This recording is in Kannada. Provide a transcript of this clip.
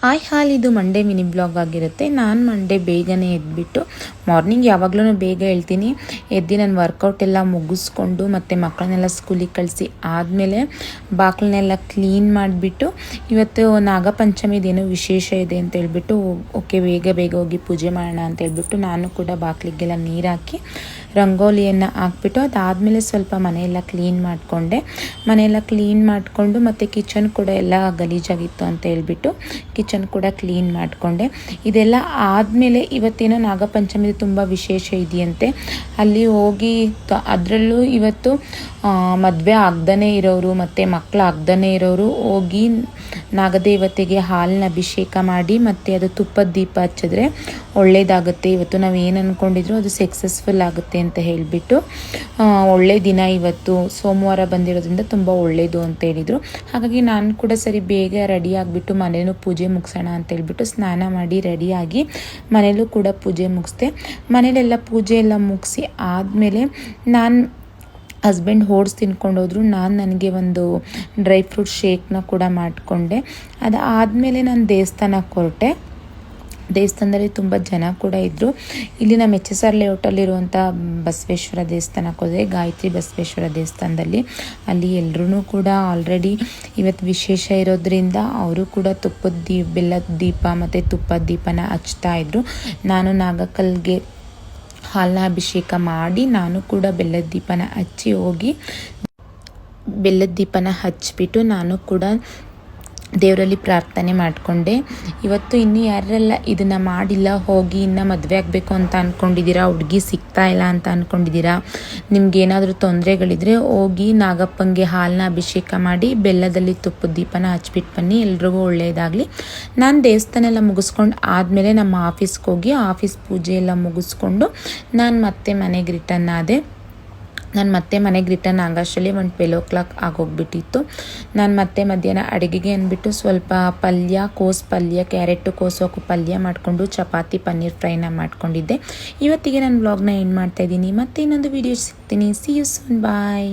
ಹಾಲ್ ಇದು ಮಂಡೇ ಮಿನಿ ಬ್ಲಾಗ್ ಆಗಿರುತ್ತೆ. ನಾನು ಮಂಡೇ ಬೇಗನೆ ಎದ್ಬಿಟ್ಟು ಮಾರ್ನಿಂಗ್ ಯಾವಾಗಲೂ ಬೇಗ ಹೇಳ್ತೀನಿ, ಎದ್ದು ನಾನು ವರ್ಕೌಟ್ ಎಲ್ಲ ಮುಗಿಸ್ಕೊಂಡು ಮತ್ತು ಮಕ್ಕಳನ್ನೆಲ್ಲ ಸ್ಕೂಲಿಗೆ ಕಳಿಸಿ ಆದಮೇಲೆ ಬಾಗಿಲನ್ನೆಲ್ಲ ಕ್ಲೀನ್ ಮಾಡಿಬಿಟ್ಟು, ಇವತ್ತು ನಾಗಪಂಚಮಿದೇನೋ ವಿಶೇಷ ಇದೆ ಅಂತ ಹೇಳ್ಬಿಟ್ಟು ಓಕೆ ಬೇಗ ಹೋಗಿ ಪೂಜೆ ಮಾಡೋಣ ಅಂತ ಹೇಳ್ಬಿಟ್ಟು ನಾನು ಕೂಡ ಬಾಗಿಲಿಗೆಲ್ಲ ನೀರು ಹಾಕಿ ರಂಗೋಲಿಯನ್ನು ಹಾಕ್ಬಿಟ್ಟು ಅದಾದಮೇಲೆ ಸ್ವಲ್ಪ ಮನೆಯೆಲ್ಲ ಕ್ಲೀನ್ ಮಾಡಿಕೊಂಡು ಮತ್ತು ಕಿಚನ್ ಕೂಡ ಎಲ್ಲ ಗಲೀಜಾಗಿತ್ತು ಅಂತ ಹೇಳ್ಬಿಟ್ಟು ಕಿಚನ್ ಕೂಡ ಕ್ಲೀನ್ ಮಾಡಿಕೊಂಡೆ. ಇದೆಲ್ಲ ಆದಮೇಲೆ ಇವತ್ತೇನೋ ನಾಗಪಂಚಮಿ ತುಂಬ ವಿಶೇಷ ಇದೆಯಂತೆ. ಅಲ್ಲಿ ಹೋಗಿ ಅದರಲ್ಲೂ ಇವತ್ತು ಮದುವೆ ಆಗದೇ ಇರೋರು ಮತ್ತು ಮಕ್ಕಳು ಆಗದೇ ಇರೋರು ಹೋಗಿ ನಾಗದೇವತೆಗೆ ಹಾಲಿನ ಅಭಿಷೇಕ ಮಾಡಿ ಮತ್ತು ಅದು ತುಪ್ಪದ ದೀಪ ಹಚ್ಚಿದ್ರೆ ಒಳ್ಳೆಯದಾಗುತ್ತೆ. ಇವತ್ತು ನಾವು ಏನು ಅಂದ್ಕೊಂಡಿದ್ರು ಅದು ಸಕ್ಸಸ್ಫುಲ್ ಆಗುತ್ತೆ ಅಂತ ಹೇಳಿಬಿಟ್ಟು ಒಳ್ಳೆ ದಿನ ಇವತ್ತು ಸೋಮವಾರ ಬಂದಿರೋದ್ರಿಂದ ತುಂಬ ಒಳ್ಳೆಯದು ಅಂತ ಹೇಳಿದರು. ಹಾಗಾಗಿ ನಾನು ಕೂಡ ಸರಿ ಬೇಗ ರೆಡಿ ಆಗಿಬಿಟ್ಟು ಮನೇಲೂ ಪೂಜೆ ಮುಗಿಸೋಣ ಅಂತ ಹೇಳ್ಬಿಟ್ಟು ಸ್ನಾನ ಮಾಡಿ ರೆಡಿಯಾಗಿ ಮನೇಲೂ ಕೂಡ ಪೂಜೆ ಮುಗಿಸ್ದೆ. ಮನೇಲೆಲ್ಲ ಪೂಜೆ ಎಲ್ಲ ಮುಗಿಸಿ ಆದಮೇಲೆ ನಾನು ಹಸ್ಬೆಂಡ್ ಓಟ್ಸ್ ತಿನ್ಕೊಂಡು ಹೋದ್ರು. ನನಗೆ ಒಂದು ಡ್ರೈ ಫ್ರೂಟ್ ಶೇಕ್ನ ಕೂಡ ಮಾಡಿಕೊಂಡೆ. ಅದಾದಮೇಲೆ ನಾನು ದೇವಸ್ಥಾನಕ್ಕೆ ಹೊರಟೆ. ದೇವಸ್ಥಾನದಲ್ಲಿ ತುಂಬ ಜನ ಕೂಡ ಇದ್ದರು. ಇಲ್ಲಿ ನಮ್ಮ HR ಲೇಔಟಲ್ಲಿರುವಂಥ ಬಸವೇಶ್ವರ ದೇವಸ್ಥಾನಕ್ಕೆ ಹೋದರೆ, ಗಾಯತ್ರಿ ಬಸವೇಶ್ವರ ದೇವಸ್ಥಾನದಲ್ಲಿ ಅಲ್ಲಿ ಎಲ್ಲರೂ ಕೂಡ ಆಲ್ರೆಡಿ ಇವತ್ತು ವಿಶೇಷ ಇರೋದ್ರಿಂದ ಅವರು ಕೂಡ ಬೆಲ್ಲದ ದೀಪ ಮತ್ತು ತುಪ್ಪದ ದೀಪನ ಹಚ್ತಾಯಿದ್ರು. ನಾನು ನಾಗಕಲ್ಗೆ ಹಾಲನ್ನ ಅಭಿಷೇಕ ಮಾಡಿ ನಾನು ಕೂಡ ಬೆಲ್ಲದ ದೀಪನ ಹಚ್ಚಿಬಿಟ್ಟು ನಾನು ಕೂಡ ದೇವರಲ್ಲಿ ಪ್ರಾರ್ಥನೆ ಮಾಡಿಕೊಂಡೆ. ಇವತ್ತು ಇನ್ನೂ ಯಾರೆಲ್ಲ ಇದನ್ನು ಮಾಡಿಲ್ಲ, ಹೋಗಿ ಇನ್ನು ಮದುವೆ ಆಗಬೇಕು ಅಂತ ಅಂದ್ಕೊಂಡಿದ್ದೀರಾ, ಹುಡುಗಿ ಸಿಗ್ತಾ ಇಲ್ಲ ಅಂತ ಅಂದ್ಕೊಂಡಿದ್ದೀರಾ, ನಿಮ್ಗೇನಾದರೂ ತೊಂದರೆಗಳಿದ್ರೆ ಹೋಗಿ ನಾಗಪ್ಪಂಗೆ ಹಾಲನ್ನ ಅಭಿಷೇಕ ಮಾಡಿ ಬೆಲ್ಲದಲ್ಲಿ ತುಪ್ಪದ ದೀಪನ ಹಚ್ಬಿಟ್ಟು ಬನ್ನಿ, ಎಲ್ರಿಗೂ ಒಳ್ಳೆಯದಾಗಲಿ. ನಾನು ದೇವಸ್ಥಾನ ಎಲ್ಲ ಮುಗಿಸ್ಕೊಂಡು ಆದಮೇಲೆ ನಮ್ಮ ಆಫೀಸ್ಗೆ ಹೋಗಿ ಆಫೀಸ್ ಪೂಜೆ ಎಲ್ಲ ಮುಗಿಸ್ಕೊಂಡು ನಾನು ಮತ್ತೆ ಮನೆಗೆ ರಿಟರ್ನ್ ಆದೆ. ನಾನು ಮತ್ತೆ ಮನೆಗೆ ರಿಟರ್ನ್ ಆಗೋಷ್ಟರಲ್ಲಿ 12 ಆಗೋಗ್ಬಿಟ್ಟಿತ್ತು. ನಾನು ಮತ್ತೆ ಮಧ್ಯಾಹ್ನ ಅಡುಗೆಗೆ ಅಂದ್ಬಿಟ್ಟು ಸ್ವಲ್ಪ ಪಲ್ಯ, ಕೋಸು ಪಲ್ಯ, ಕ್ಯಾರೆಟು ಕೋಸು ಹಾಕಿ ಪಲ್ಯ ಮಾಡಿಕೊಂಡು ಚಪಾತಿ ಪನ್ನೀರ್ ಫ್ರೈನ ಮಾಡ್ಕೊಂಡಿದ್ದೆ. ಇವತ್ತಿಗೆ ನಾನು ವ್ಲಾಗ್ನ ಎಂಡ್ ಮಾಡ್ತಾಯಿದ್ದೀನಿ. ಮತ್ತೆ ಇನ್ನೊಂದು ವೀಡಿಯೋ ಸಿಗ್ತೀನಿ. See you soon, bye.